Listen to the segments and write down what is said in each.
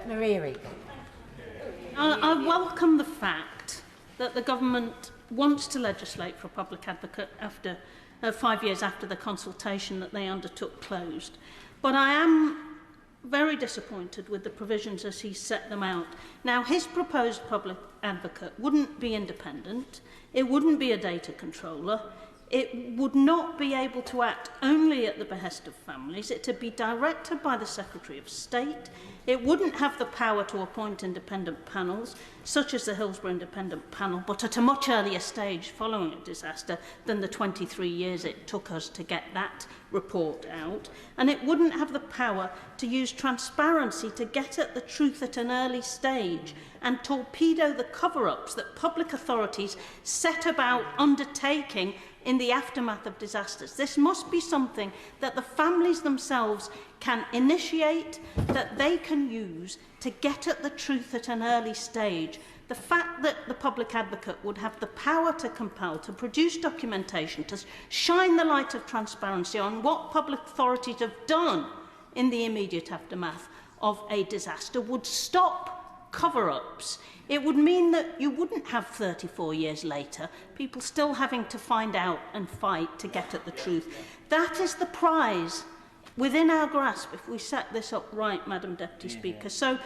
Maria Egan. I welcome the fact that the government wants to legislate for a public advocate after 5 years after the consultation that they undertook closed. But I am very disappointed with the provisions as he set them out. Now, his proposed public advocate wouldn't be independent, it wouldn't be a data controller, it would not be able to act only at the behest of families, it would be directed by the Secretary of State, it wouldn't have the power to appoint independent panels, such as the Hillsborough Independent Panel, but at a much earlier stage following a disaster than the 23 years it took us to get that report out, and it wouldn't have the power to use transparency to get at the truth at an early stage and torpedo the cover-ups that public authorities set about undertaking in the aftermath of disasters. This must be something that the families themselves can initiate, that they can use to get at the truth at an early stage. The fact that the public advocate would have the power to compel, to produce documentation, to shine the light of transparency on what public authorities have done in the immediate aftermath of a disaster would stop cover-ups. It would mean that you wouldn't have 34 years later people still having to find out and fight to get at the truth. That is the prize within our grasp if we set this up right, Madam Deputy Speaker. So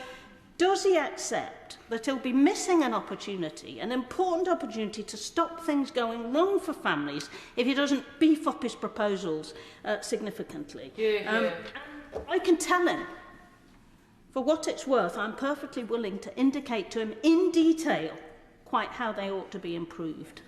does he accept that he'll be missing an opportunity, an important opportunity to stop things going wrong for families if he doesn't beef up his proposals significantly? I can tell him, for what it's worth, I'm perfectly willing to indicate to him in detail quite how they ought to be improved.